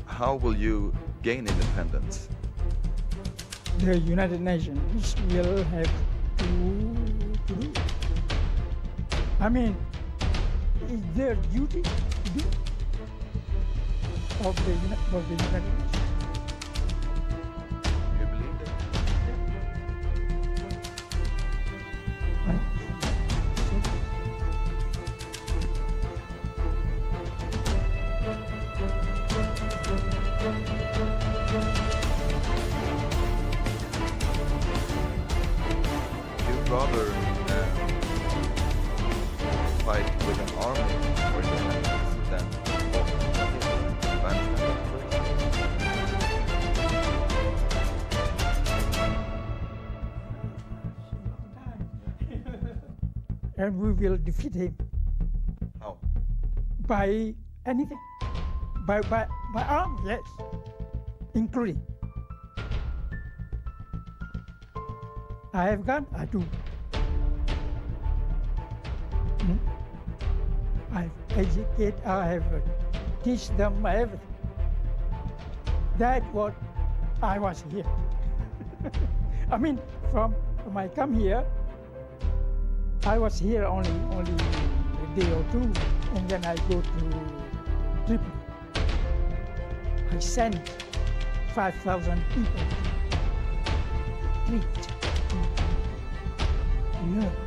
How will you gain independence? The United Nations will have to do it. I mean, it's their duty to do it of the United Nations. You believe that? You'd rather fight with an army for independence than Bangsa? And we will defeat him How? by anything. By arms, yes, including. I have gun, I do. I educate, I have teach them everything. That's what I was here. I mean, from I come here, I was here only a day or two, and then I go to Tripoli. I sent 5,000 people to treat. Yeah.